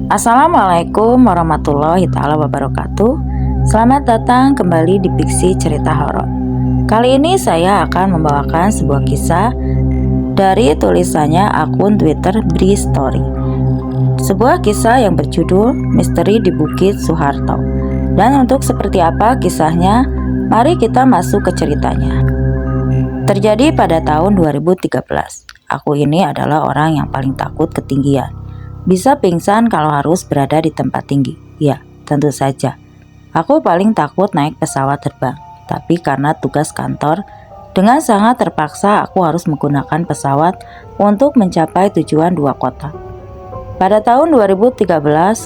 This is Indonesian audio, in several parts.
Assalamualaikum warahmatullahi wabarakatuh. Selamat datang kembali di Pixie Cerita Horor. Kali ini saya akan membawakan sebuah kisah dari tulisannya akun Twitter Bri Story. Sebuah kisah yang berjudul Misteri di Bukit Soeharto. Dan untuk seperti apa kisahnya, mari kita masuk ke ceritanya. Terjadi pada tahun 2013. Aku ini adalah orang yang paling takut ketinggian. Bisa pingsan kalau harus berada di tempat tinggi. Ya, tentu saja. Aku paling takut naik pesawat terbang. Tapi karena tugas kantor, dengan sangat terpaksa aku harus menggunakan pesawat untuk mencapai tujuan 2 kota. Pada tahun 2013,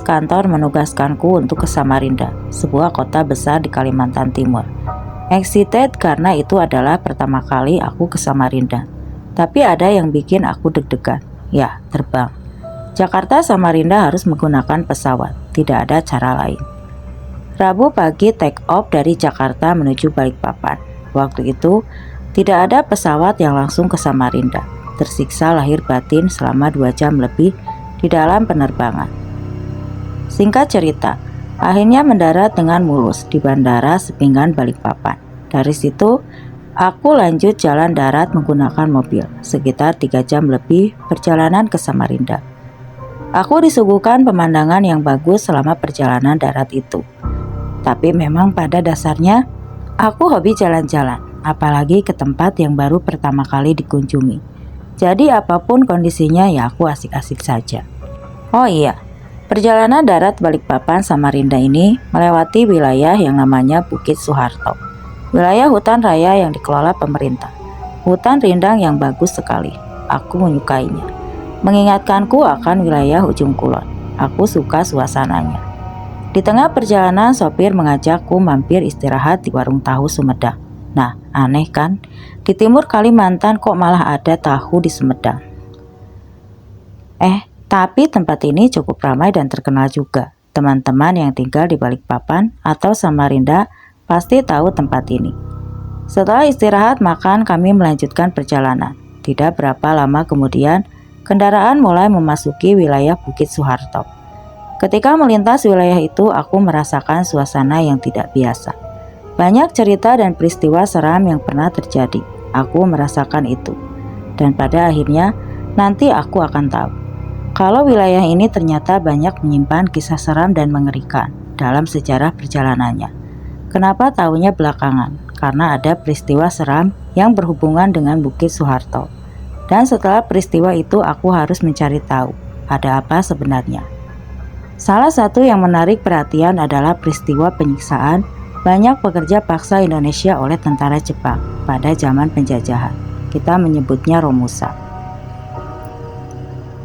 kantor menugaskanku untuk ke Samarinda, sebuah kota besar di Kalimantan Timur. Excited karena itu adalah pertama kali aku ke Samarinda. Tapi ada yang bikin aku deg-degan. Ya, terbang. Jakarta Samarinda harus menggunakan pesawat, tidak ada cara lain. Rabu pagi take off dari Jakarta menuju Balikpapan. Waktu itu, tidak ada pesawat yang langsung ke Samarinda. Tersiksa lahir batin selama 2 jam lebih di dalam penerbangan. Singkat cerita, akhirnya mendarat dengan mulus di Bandara Sepinggan Balikpapan. Dari situ, aku lanjut jalan darat menggunakan mobil, sekitar 3 jam lebih perjalanan ke Samarinda. Aku disuguhkan pemandangan yang bagus selama perjalanan darat itu. Tapi memang pada dasarnya, aku hobi jalan-jalan, apalagi ke tempat yang baru pertama kali dikunjungi. Jadi apapun kondisinya ya aku asik-asik saja. Oh iya, perjalanan darat Balikpapan Samarinda ini melewati wilayah yang namanya Bukit Soeharto. Wilayah hutan raya yang dikelola pemerintah. Hutan rindang yang bagus sekali. Aku menyukainya. Mengingatkanku akan wilayah ujung kulon. Aku suka suasananya. Di tengah perjalanan sopir mengajakku mampir istirahat di warung tahu Sumedang. Nah, aneh kan? Di timur Kalimantan kok malah ada tahu di Sumedang. Tapi tempat ini cukup ramai dan terkenal juga. Teman-teman yang tinggal di Balikpapan atau Samarinda pasti tahu tempat ini. Setelah istirahat makan, kami melanjutkan perjalanan. Tidak berapa lama kemudian, kendaraan mulai memasuki wilayah Bukit Soeharto. Ketika melintas wilayah itu, aku merasakan suasana yang tidak biasa. Banyak cerita dan peristiwa seram yang pernah terjadi. Aku merasakan itu. Dan pada akhirnya, nanti aku akan tahu kalau wilayah ini ternyata banyak menyimpan kisah seram dan mengerikan dalam sejarah perjalanannya. Kenapa tahunya belakangan? Karena ada peristiwa seram yang berhubungan dengan Bukit Soeharto. Dan setelah peristiwa itu aku harus mencari tahu ada apa sebenarnya. Salah satu yang menarik perhatian adalah peristiwa penyiksaan banyak pekerja paksa Indonesia oleh tentara Jepang pada zaman penjajahan. Kita menyebutnya Romusa.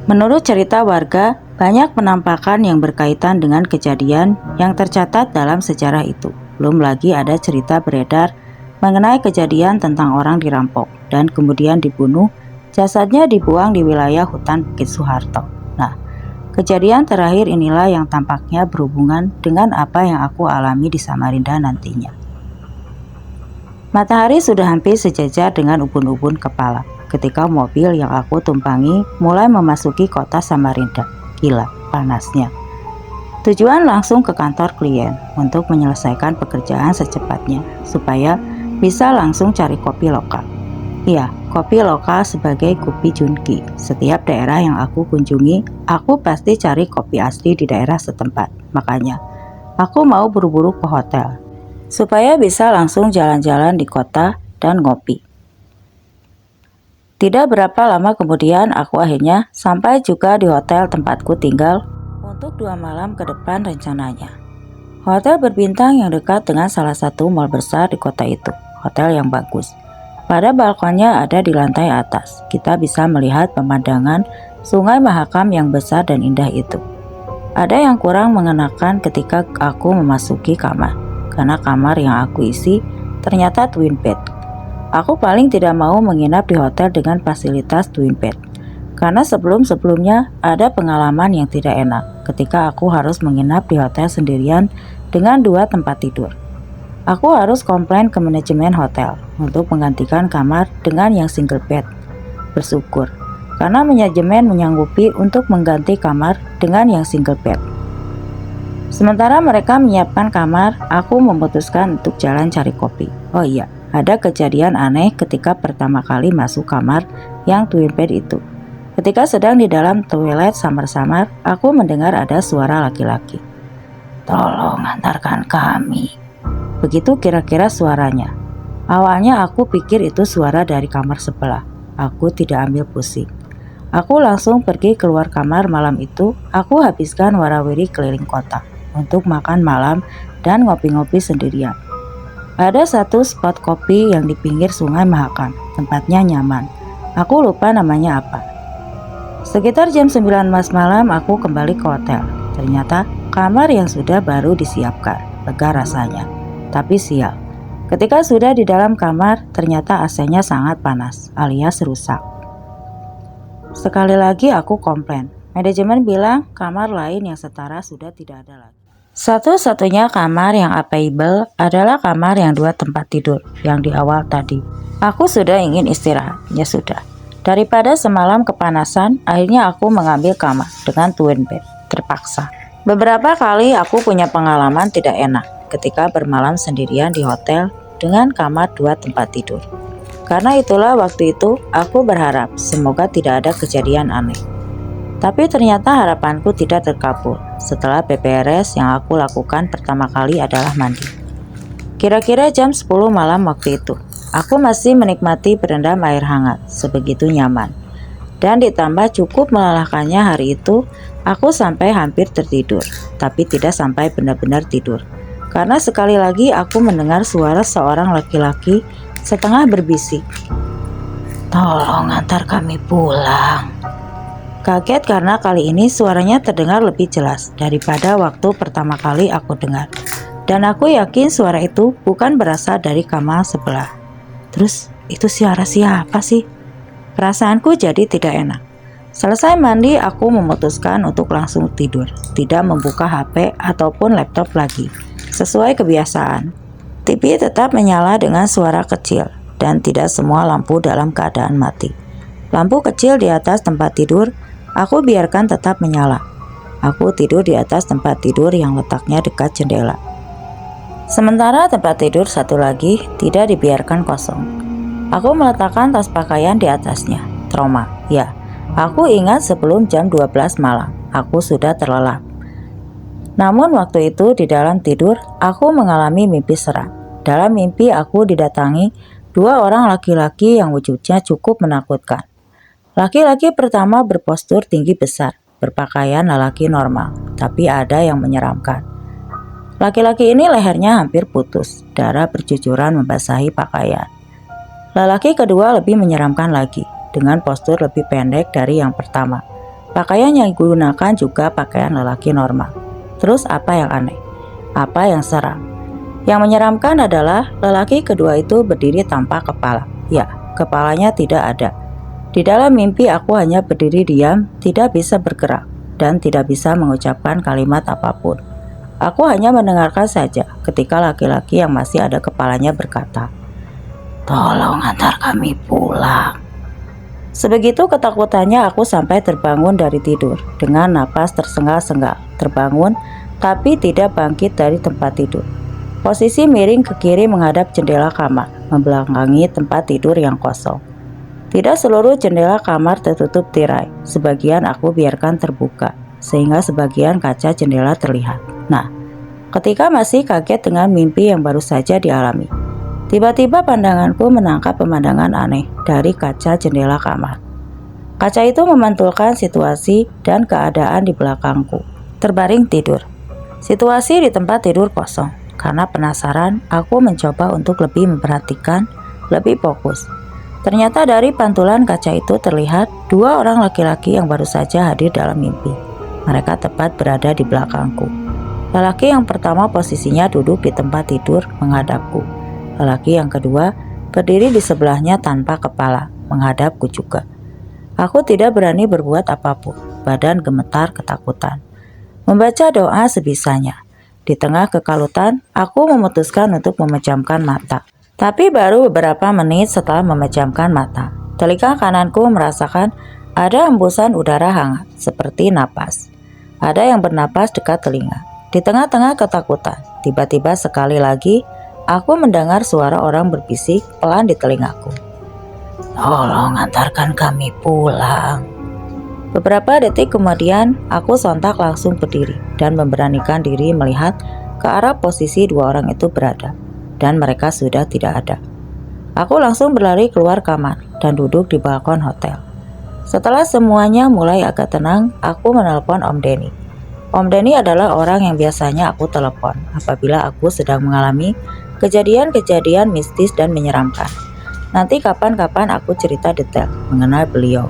Menurut cerita warga, banyak penampakan yang berkaitan dengan kejadian yang tercatat dalam sejarah itu. Belum lagi ada cerita beredar mengenai kejadian tentang orang dirampok dan kemudian dibunuh, jasadnya dibuang di wilayah hutan Bukit Soeharto. Nah, kejadian terakhir inilah yang tampaknya berhubungan dengan apa yang aku alami di Samarinda nantinya. Matahari sudah hampir sejajar dengan ubun-ubun kepala ketika mobil yang aku tumpangi mulai memasuki kota Samarinda. Gila, panasnya. Tujuan langsung ke kantor klien untuk menyelesaikan pekerjaan secepatnya supaya bisa langsung cari kopi lokal. Iya, kopi lokal sebagai kopi junki. Setiap daerah yang aku kunjungi, aku pasti cari kopi asli di daerah setempat. Makanya, aku mau buru-buru ke hotel supaya bisa langsung jalan-jalan di kota dan ngopi. Tidak berapa lama kemudian aku akhirnya sampai juga di hotel tempatku tinggal untuk 2 malam ke depan rencananya. Hotel berbintang yang dekat dengan salah satu mal besar di kota itu. Hotel yang bagus. Pada balkonnya ada di lantai atas. Kita bisa melihat pemandangan Sungai Mahakam yang besar dan indah itu. Ada yang kurang mengenakan ketika aku memasuki kamar. Karena kamar yang aku isi ternyata twin bed. Aku paling tidak mau menginap di hotel dengan fasilitas twin bed. Karena sebelum-sebelumnya ada pengalaman yang tidak enak ketika aku harus menginap di hotel sendirian dengan 2 tempat tidur. Aku harus komplain ke manajemen hotel untuk menggantikan kamar dengan yang single bed. Bersyukur, karena manajemen menyanggupi untuk mengganti kamar dengan yang single bed. Sementara mereka menyiapkan kamar, aku memutuskan untuk jalan cari kopi. Oh iya, ada kejadian aneh ketika pertama kali masuk kamar yang twin bed itu. Ketika sedang di dalam toilet samar-samar, aku mendengar ada suara laki-laki. "Tolong antarkan kami." Begitu kira-kira suaranya. Awalnya aku pikir itu suara dari kamar sebelah. Aku tidak ambil pusing. Aku langsung pergi keluar kamar malam itu. Aku habiskan warawiri keliling kota untuk makan malam dan ngopi-ngopi sendirian. Ada satu spot kopi yang di pinggir Sungai Mahakam. Tempatnya nyaman. Aku lupa namanya apa. Sekitar jam 9 malam aku kembali ke hotel. Ternyata kamar yang sudah baru disiapkan. Lega rasanya. Tapi sial. Ketika sudah di dalam kamar, ternyata AC-nya sangat panas, alias rusak. Sekali lagi aku komplain. Manajemen bilang kamar lain yang setara sudah tidak ada lagi. Satu-satunya kamar yang available adalah kamar yang 2 tempat tidur yang di awal tadi. Aku sudah ingin istirahat, ya sudah. Daripada semalam kepanasan, akhirnya aku mengambil kamar dengan twin bed, terpaksa. Beberapa kali aku punya pengalaman tidak enak ketika bermalam sendirian di hotel dengan kamar 2 tempat tidur. Karena itulah waktu itu aku berharap semoga tidak ada kejadian aneh. Tapi ternyata harapanku tidak terkabul. Setelah beberes, yang aku lakukan pertama kali adalah mandi. Kira-kira jam 10 malam waktu itu, aku masih menikmati berendam air hangat, sebegitu nyaman. Dan ditambah cukup melelahkannya hari itu, aku sampai hampir tertidur, tapi tidak sampai benar-benar tidur. Karena sekali lagi aku mendengar suara seorang laki-laki setengah berbisik. "Tolong antar kami pulang." Kaget karena kali ini suaranya terdengar lebih jelas daripada waktu pertama kali aku dengar. Dan aku yakin suara itu bukan berasal dari kamar sebelah. Terus itu suara siapa sih? Perasaanku jadi tidak enak. Selesai mandi, aku memutuskan untuk langsung tidur, tidak membuka HP ataupun laptop lagi. Sesuai kebiasaan, TV tetap menyala dengan suara kecil dan tidak semua lampu dalam keadaan mati. Lampu kecil di atas tempat tidur, aku biarkan tetap menyala. Aku tidur di atas tempat tidur yang letaknya dekat jendela. Sementara tempat tidur satu lagi tidak dibiarkan kosong. Aku meletakkan tas pakaian di atasnya. Trauma, ya. Aku ingat sebelum jam 12 malam, aku sudah terlelap. Namun waktu itu di dalam tidur, aku mengalami mimpi seram. Dalam mimpi aku didatangi 2 orang laki-laki yang wujudnya cukup menakutkan. Laki-laki pertama berpostur tinggi besar, berpakaian lelaki normal, tapi ada yang menyeramkan. Laki-laki ini lehernya hampir putus, darah bercucuran membasahi pakaian. Lelaki kedua lebih menyeramkan lagi, dengan postur lebih pendek dari yang pertama. Pakaian yang digunakan juga pakaian lelaki normal. Terus apa yang aneh? Apa yang seram? Yang menyeramkan adalah lelaki kedua itu berdiri tanpa kepala. Ya, kepalanya tidak ada. Di dalam mimpi aku hanya berdiri diam, tidak bisa bergerak, dan tidak bisa mengucapkan kalimat apapun. Aku hanya mendengarkan saja ketika laki-laki yang masih ada kepalanya berkata, "Tolong antar kami pulang." Sebegitu ketakutannya aku sampai terbangun dari tidur dengan napas tersengal-sengal. Terbangun tapi tidak bangkit dari tempat tidur. Posisi miring ke kiri menghadap jendela kamar, membelakangi tempat tidur yang kosong. Tidak seluruh jendela kamar tertutup tirai. Sebagian aku biarkan terbuka sehingga sebagian kaca jendela terlihat. Nah, ketika masih kaget dengan mimpi yang baru saja dialami, tiba-tiba pandanganku menangkap pemandangan aneh dari kaca jendela kamar. Kaca itu memantulkan situasi dan keadaan di belakangku. Terbaring tidur. Situasi di tempat tidur kosong. Karena penasaran, aku mencoba untuk lebih memperhatikan, lebih fokus. Ternyata dari pantulan kaca itu terlihat 2 orang laki-laki yang baru saja hadir dalam mimpi. Mereka tepat berada di belakangku. Lelaki yang pertama posisinya duduk di tempat tidur menghadapku. Lelaki yang kedua berdiri di sebelahnya tanpa kepala, menghadapku juga. Aku tidak berani berbuat apapun, badan gemetar ketakutan. Membaca doa sebisanya. Di tengah kekalutan, aku memutuskan untuk memejamkan mata. Tapi baru beberapa menit setelah memejamkan mata, telinga kananku merasakan ada hembusan udara hangat, seperti napas. Ada yang bernapas dekat telinga. Di tengah-tengah ketakutan, tiba-tiba sekali lagi aku mendengar suara orang berbisik pelan di telingaku. "Tolong antarkan kami pulang." Beberapa detik kemudian, aku sontak langsung berdiri dan memberanikan diri melihat ke arah posisi dua orang itu berada, dan mereka sudah tidak ada. Aku langsung berlari keluar kamar dan duduk di balkon hotel. Setelah semuanya mulai agak tenang, aku menelpon Om Denny. Om Denny adalah orang yang biasanya aku telepon apabila aku sedang mengalami kejadian-kejadian mistis dan menyeramkan. Nanti kapan-kapan aku cerita detail mengenai beliau.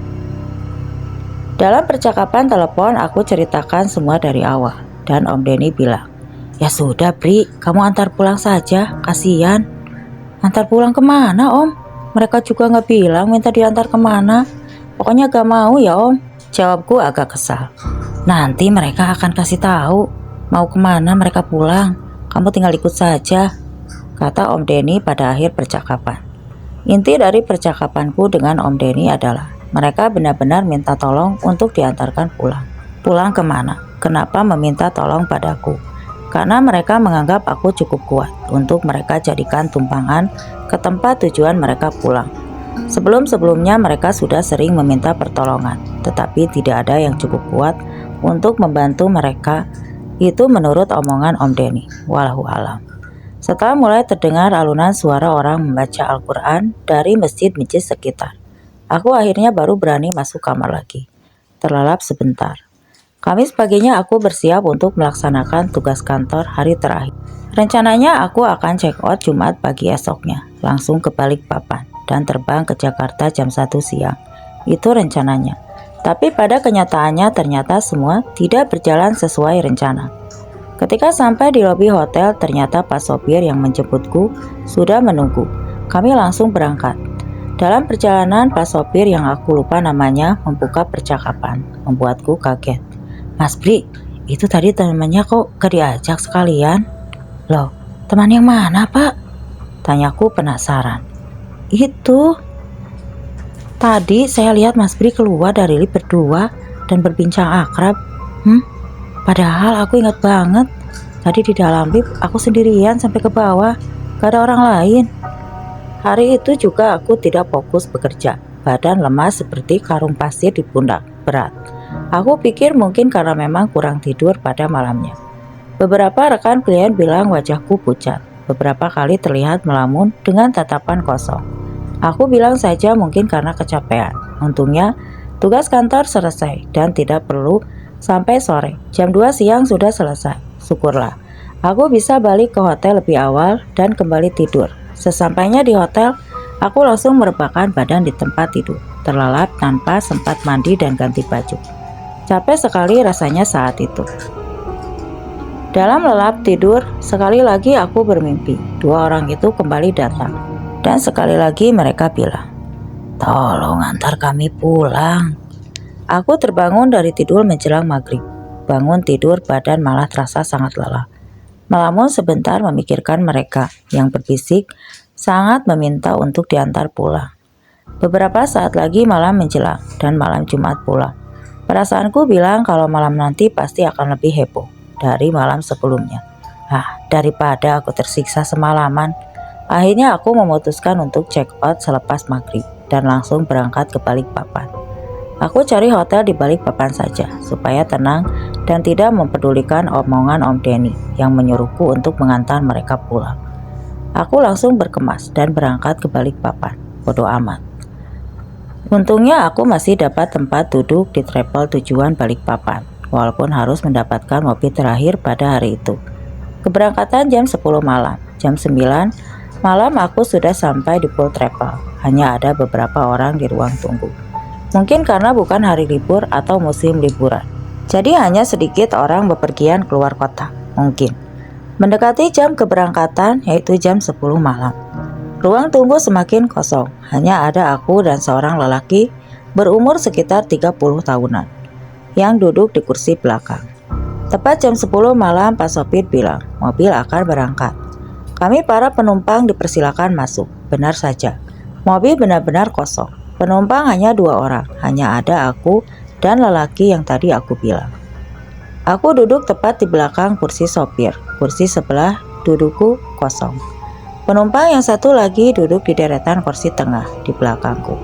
Dalam percakapan telepon, aku ceritakan semua dari awal, dan Om Denny bilang, "Ya sudah Bri, kamu antar pulang saja, kasihan." "Antar pulang kemana Om? Mereka juga nggak bilang minta diantar kemana. Pokoknya gak mau ya Om." Jawabku agak kesal. "Nanti mereka akan kasih tahu mau kemana mereka pulang. Kamu tinggal ikut saja," kata Om Denny pada akhir percakapan. Inti dari percakapanku dengan Om Denny adalah mereka benar-benar minta tolong untuk diantarkan pulang. Pulang kemana? Kenapa meminta tolong padaku? Karena mereka menganggap aku cukup kuat untuk mereka jadikan tumpangan ke tempat tujuan mereka pulang. Sebelum-sebelumnya mereka sudah sering meminta pertolongan, tetapi tidak ada yang cukup kuat untuk membantu mereka. Itu menurut omongan Om Denny. Wallahu alam. Setelah mulai terdengar alunan suara orang membaca Al-Quran dari masjid-masjid sekitar, aku akhirnya baru berani masuk kamar lagi. Terlelap sebentar. Kamis paginya aku bersiap untuk melaksanakan tugas kantor hari terakhir. Rencananya aku akan check out Jumat pagi esoknya, langsung ke Balikpapan dan terbang ke Jakarta jam 1 siang. Itu rencananya. Tapi pada kenyataannya ternyata semua tidak berjalan sesuai rencana. Ketika sampai di lobi hotel, ternyata Pak sopir yang menjemputku sudah menunggu. Kami langsung berangkat. Dalam perjalanan, Pak sopir yang aku lupa namanya membuka percakapan, membuatku kaget. "Mas Bri, itu tadi temannya kok gak diajak sekalian?" "Loh, teman yang mana Pak?" tanyaku penasaran. "Itu. Tadi saya lihat Mas Bri keluar dari lift berdua dan berbincang akrab. Padahal aku ingat banget, tadi di dalam lift aku sendirian sampai ke bawah, gak ada orang lain." Hari itu juga aku tidak fokus bekerja, badan lemas seperti karung pasir di pundak, berat. Aku pikir mungkin karena memang kurang tidur pada malamnya. Beberapa rekan klien bilang wajahku pucat, beberapa kali terlihat melamun dengan tatapan kosong. Aku bilang saja mungkin karena kecapean. Untungnya tugas kantor selesai dan tidak perlu sampai sore. Jam 2 siang sudah selesai. Syukurlah, aku bisa balik ke hotel lebih awal dan kembali tidur. Sesampainya di hotel, aku langsung merebahkan badan di tempat tidur, terlelap tanpa sempat mandi dan ganti baju. Capek sekali rasanya saat itu. Dalam lelap tidur, sekali lagi aku bermimpi. Dua orang itu kembali datang. Dan sekali lagi mereka bilang, "Tolong antar kami pulang." Aku terbangun dari tidur menjelang maghrib. Bangun tidur badan malah terasa sangat lelah. Melamun sebentar memikirkan mereka yang berbisik sangat meminta untuk diantar pulang. Beberapa saat lagi malam menjelang dan malam Jumat pulang. Perasaanku bilang kalau malam nanti pasti akan lebih heboh dari malam sebelumnya. Daripada aku tersiksa semalaman, akhirnya aku memutuskan untuk check out selepas maghrib dan langsung berangkat ke Balikpapan. Aku cari hotel di Balikpapan saja supaya tenang dan tidak mempedulikan omongan Om Denny yang menyuruhku untuk mengantar mereka pulang. Aku langsung berkemas dan berangkat ke Balikpapan. Bodo amat. Untungnya aku masih dapat tempat duduk di travel tujuan Balikpapan, walaupun harus mendapatkan mobil terakhir pada hari itu. Keberangkatan jam 10 malam. Jam 9 malam aku sudah sampai di pool travel. Hanya ada beberapa orang di ruang tunggu. Mungkin karena bukan hari libur atau musim liburan, jadi hanya sedikit orang bepergian keluar kota. Mungkin mendekati jam keberangkatan, yaitu jam 10 malam. Ruang tunggu semakin kosong. Hanya ada aku dan seorang lelaki berumur sekitar 30 tahunan yang duduk di kursi belakang. Tepat jam 10 malam Pak sopir bilang mobil akan berangkat. Kami para penumpang dipersilakan masuk. Benar saja, mobil benar-benar kosong. Penumpang hanya 2 orang, hanya ada aku dan lelaki yang tadi aku bilang. Aku duduk tepat di belakang kursi sopir. Kursi sebelah dudukku kosong. Penumpang yang satu lagi duduk di deretan kursi tengah di belakangku.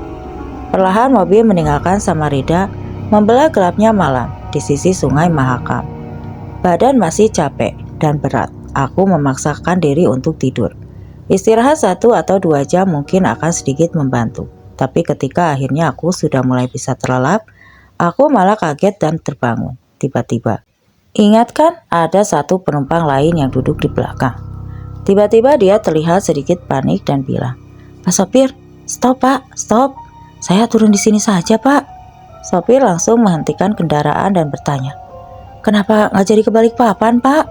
Perlahan mobil meninggalkan Samarinda, membelah gelapnya malam di sisi Sungai Mahakam. Badan masih capek dan berat. Aku memaksakan diri untuk tidur. Istirahat 1 atau 2 jam mungkin akan sedikit membantu. Tapi ketika akhirnya aku sudah mulai bisa terlelap, aku malah kaget dan terbangun. Tiba-tiba, ingat kan ada satu penumpang lain yang duduk di belakang. Tiba-tiba dia terlihat sedikit panik dan bilang, "Pak sopir, stop pak, stop. Saya turun di sini saja pak." Sopir langsung menghentikan kendaraan dan bertanya, "Kenapa nggak jadi ke Balikpapan pak?"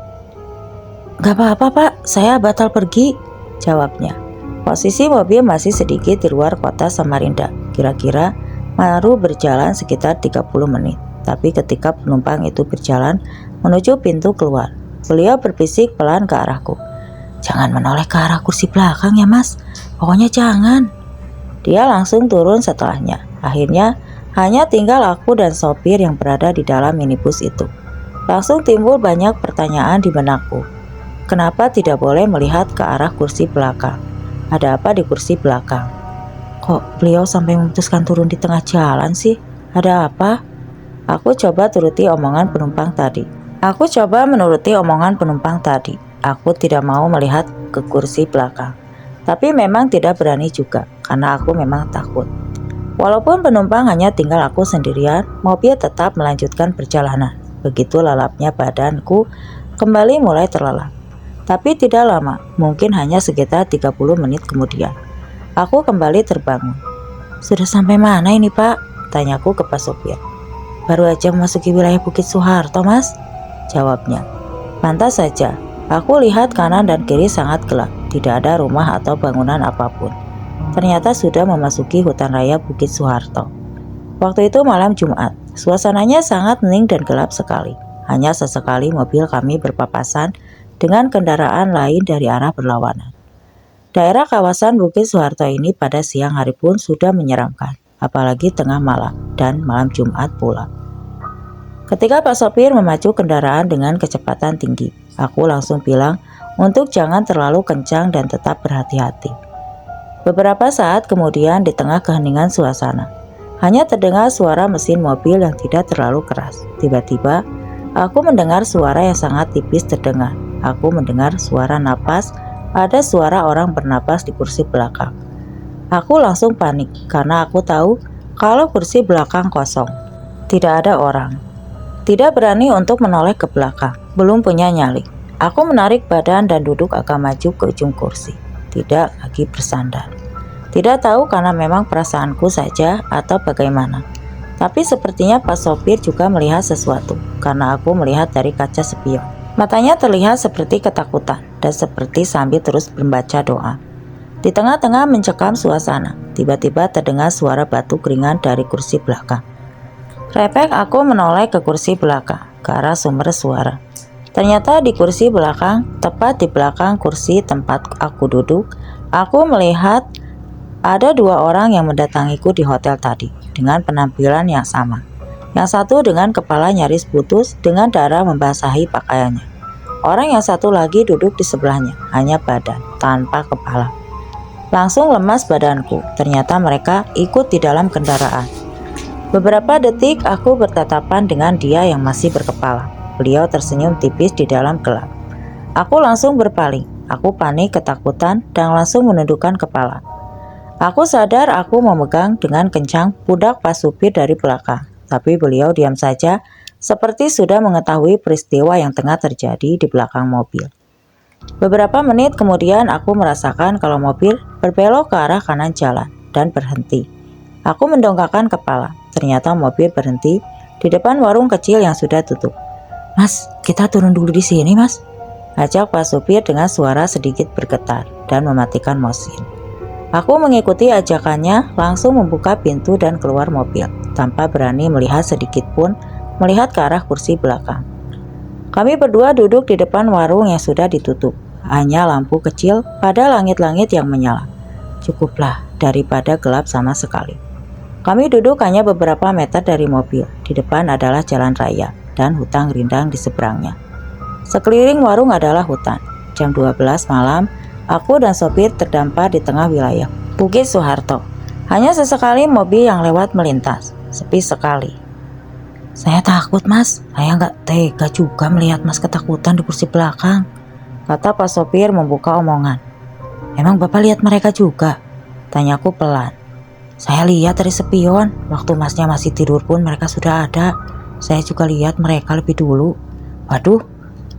"Gak apa-apa pak, saya batal pergi," jawabnya. Posisi mobil masih sedikit di luar kota Samarinda, kira-kira baru berjalan sekitar 30 menit. Tapi ketika penumpang itu berjalan menuju pintu keluar, beliau berbisik pelan ke arahku, "Jangan menoleh ke arah kursi belakang ya mas, pokoknya jangan." Dia langsung turun setelahnya. Akhirnya hanya tinggal aku dan sopir yang berada di dalam minibus itu. Langsung timbul banyak pertanyaan di benakku. Kenapa tidak boleh melihat ke arah kursi belakang? Ada apa di kursi belakang? Kok beliau sampai memutuskan turun di tengah jalan sih? Ada apa? Aku coba menuruti omongan penumpang tadi. Aku tidak mau melihat ke kursi belakang. Tapi memang tidak berani juga, karena aku memang takut. Walaupun penumpang hanya tinggal aku sendirian, mobil tetap melanjutkan perjalanan. Begitu lelapnya badanku kembali mulai terlelap. Tapi tidak lama, mungkin hanya sekitar 30 menit kemudian. Aku kembali terbangun. "Sudah sampai mana ini pak?" tanyaku ke Pak sopir. "Baru aja memasuki wilayah Bukit Soeharto mas," jawabnya. Pantas saja, aku lihat kanan dan kiri sangat gelap, tidak ada rumah atau bangunan apapun. Ternyata sudah memasuki hutan raya Bukit Soeharto. Waktu itu malam Jumat, suasananya sangat hening dan gelap sekali. Hanya sesekali mobil kami berpapasan dengan kendaraan lain dari arah berlawanan. Daerah kawasan Bukit Soeharto ini pada siang hari pun sudah menyeramkan, apalagi tengah malam dan malam Jumat pula. Ketika Pak sopir memacu kendaraan dengan kecepatan tinggi, aku langsung bilang untuk jangan terlalu kencang dan tetap berhati-hati. Beberapa saat kemudian di tengah keheningan suasana, hanya terdengar suara mesin mobil yang tidak terlalu keras. Tiba-tiba, aku mendengar suara yang sangat tipis terdengar. Aku mendengar suara napas, ada suara orang bernapas di kursi belakang. Aku langsung panik karena aku tahu kalau kursi belakang kosong. Tidak ada orang. Tidak berani untuk menoleh ke belakang, belum punya nyali. Aku menarik badan dan duduk agak maju ke ujung kursi. Tidak lagi bersandar. Tidak tahu karena memang perasaanku saja atau bagaimana. Tapi sepertinya Pak sopir juga melihat sesuatu karena aku melihat dari kaca spion. Matanya terlihat seperti ketakutan dan seperti sambil terus membaca doa. Di tengah-tengah mencekam suasana, tiba-tiba terdengar suara batu keringan dari kursi belakang. Refleks aku menoleh ke kursi belakang, ke arah sumber suara. Ternyata di kursi belakang, tepat di belakang kursi tempat aku duduk, aku melihat ada 2 orang yang mendatangiku di hotel tadi dengan penampilan yang sama. Yang satu dengan kepala nyaris putus dengan darah membasahi pakaiannya. Orang yang satu lagi duduk di sebelahnya, hanya badan, tanpa kepala. Langsung lemas badanku, ternyata mereka ikut di dalam kendaraan. Beberapa detik aku bertatapan dengan dia yang masih berkepala. Beliau tersenyum tipis di dalam gelap. Aku langsung berpaling, aku panik ketakutan dan langsung menundukkan kepala. Aku sadar aku memegang dengan kencang pundak Pak supir dari belakang. Tapi beliau diam saja, seperti sudah mengetahui peristiwa yang tengah terjadi di belakang mobil. Beberapa menit kemudian aku merasakan kalau mobil berbelok ke arah kanan jalan dan berhenti. Aku mendongakkan kepala, ternyata mobil berhenti di depan warung kecil yang sudah tutup. "Mas, kita turun dulu di sini mas," ajak Pak supir dengan suara sedikit bergetar dan mematikan mesin. Aku mengikuti ajakannya, langsung membuka pintu dan keluar mobil, tanpa berani melihat sedikit pun melihat ke arah kursi belakang. Kami berdua duduk di depan warung yang sudah ditutup. Hanya lampu kecil pada langit-langit yang menyala. Cukuplah daripada gelap sama sekali. Kami duduk hanya beberapa meter dari mobil. Di depan adalah jalan raya. dan hutan rindang di seberangnya. Sekeliling warung adalah hutan. Jam 12 malam, aku dan sopir terdampar di tengah wilayah Bukit Soeharto. Hanya sesekali mobil yang lewat melintas, sepi sekali. Saya takut mas, saya nggak tega juga melihat mas ketakutan di kursi belakang, kata Pak sopir membuka omongan. Emang bapak lihat mereka juga? Tanyaku pelan. Saya lihat dari spion, waktu masnya masih tidur pun mereka sudah ada. Saya juga lihat mereka lebih dulu. Waduh,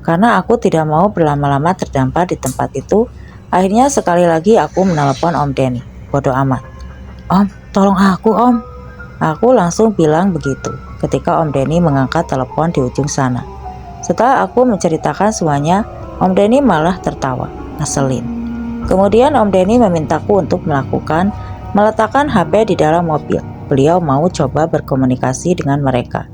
karena aku tidak mau berlama-lama terdampar di tempat itu, akhirnya sekali lagi aku menelepon Om Denny. Bodoh amat. Om, tolong aku om. Aku langsung bilang begitu ketika Om Denny mengangkat telepon di ujung sana. Setelah aku menceritakan semuanya, Om Denny malah tertawa, ngeselin. Kemudian Om Denny memintaku untuk meletakkan HP di dalam mobil. Beliau mau coba berkomunikasi dengan mereka.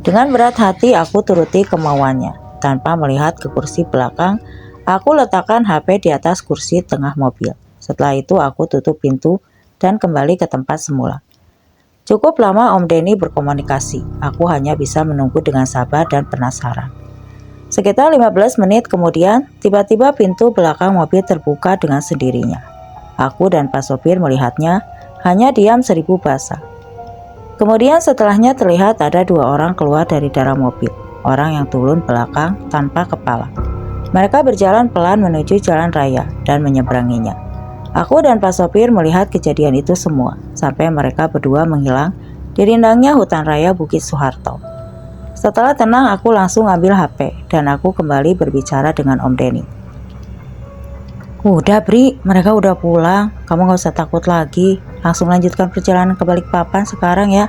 Dengan berat hati aku turuti kemauannya. Tanpa melihat ke kursi belakang, aku letakkan HP di atas kursi tengah mobil. Setelah itu aku tutup pintu dan kembali ke tempat semula. Cukup lama Om Denny berkomunikasi. Aku hanya bisa menunggu dengan sabar dan penasaran. Sekitar 15 menit kemudian, tiba-tiba pintu belakang mobil terbuka dengan sendirinya. Aku dan Pak sopir melihatnya, hanya diam 1000 bahasa. Kemudian setelahnya terlihat ada 2 orang keluar dari dalam mobil. Orang yang turun belakang tanpa kepala. Mereka berjalan pelan menuju jalan raya dan menyeberanginya. Aku dan Pak sopir melihat kejadian itu semua, sampai mereka berdua menghilang di rindangnya hutan raya Bukit Soeharto. Setelah tenang, aku langsung ambil HP dan aku kembali berbicara dengan Om Denny. Udah Bri, mereka udah pulang, kamu gak usah takut lagi, langsung lanjutkan perjalanan ke Balikpapan sekarang ya,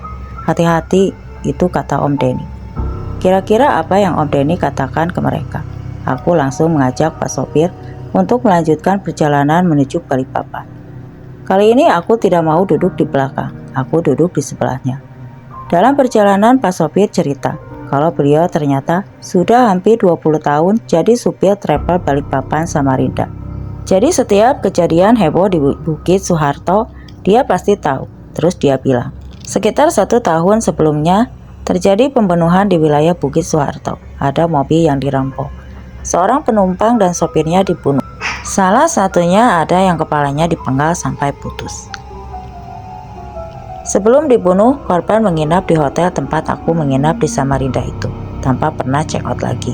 hati-hati, itu kata Om Denny. Kira-kira apa yang Om Denny katakan ke mereka? Aku langsung mengajak Pak sopir untuk melanjutkan perjalanan menuju Balikpapan. Kali ini aku tidak mau duduk di belakang, aku duduk di sebelahnya. Dalam perjalanan Pak sopir cerita, kalau beliau ternyata sudah hampir 20 tahun jadi supir travel Balikpapan Samarinda. Jadi setiap kejadian heboh di Bukit Soeharto, dia pasti tahu. Terus dia bilang, sekitar 1 tahun sebelumnya terjadi pembunuhan di wilayah Bukit Soeharto. Ada mobil yang dirampok. Seorang penumpang dan sopirnya dibunuh. Salah satunya ada yang kepalanya dipenggal sampai putus. Sebelum dibunuh, korban menginap di hotel tempat aku menginap di Samarinda itu, tanpa pernah check out lagi,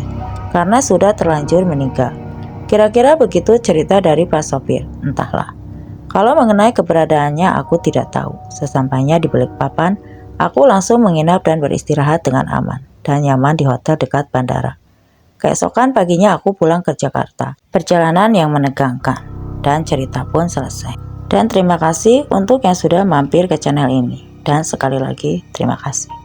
karena sudah terlanjur meninggal. Kira-kira begitu cerita dari Pak sopir, entahlah. Kalau mengenai keberadaannya aku tidak tahu. Sesampainya di Balikpapan, aku langsung menginap dan beristirahat dengan aman dan nyaman di hotel dekat bandara. Keesokan paginya aku pulang ke Jakarta. Perjalanan yang menegangkan dan cerita pun selesai. Dan terima kasih untuk yang sudah mampir ke channel ini. Dan sekali lagi terima kasih.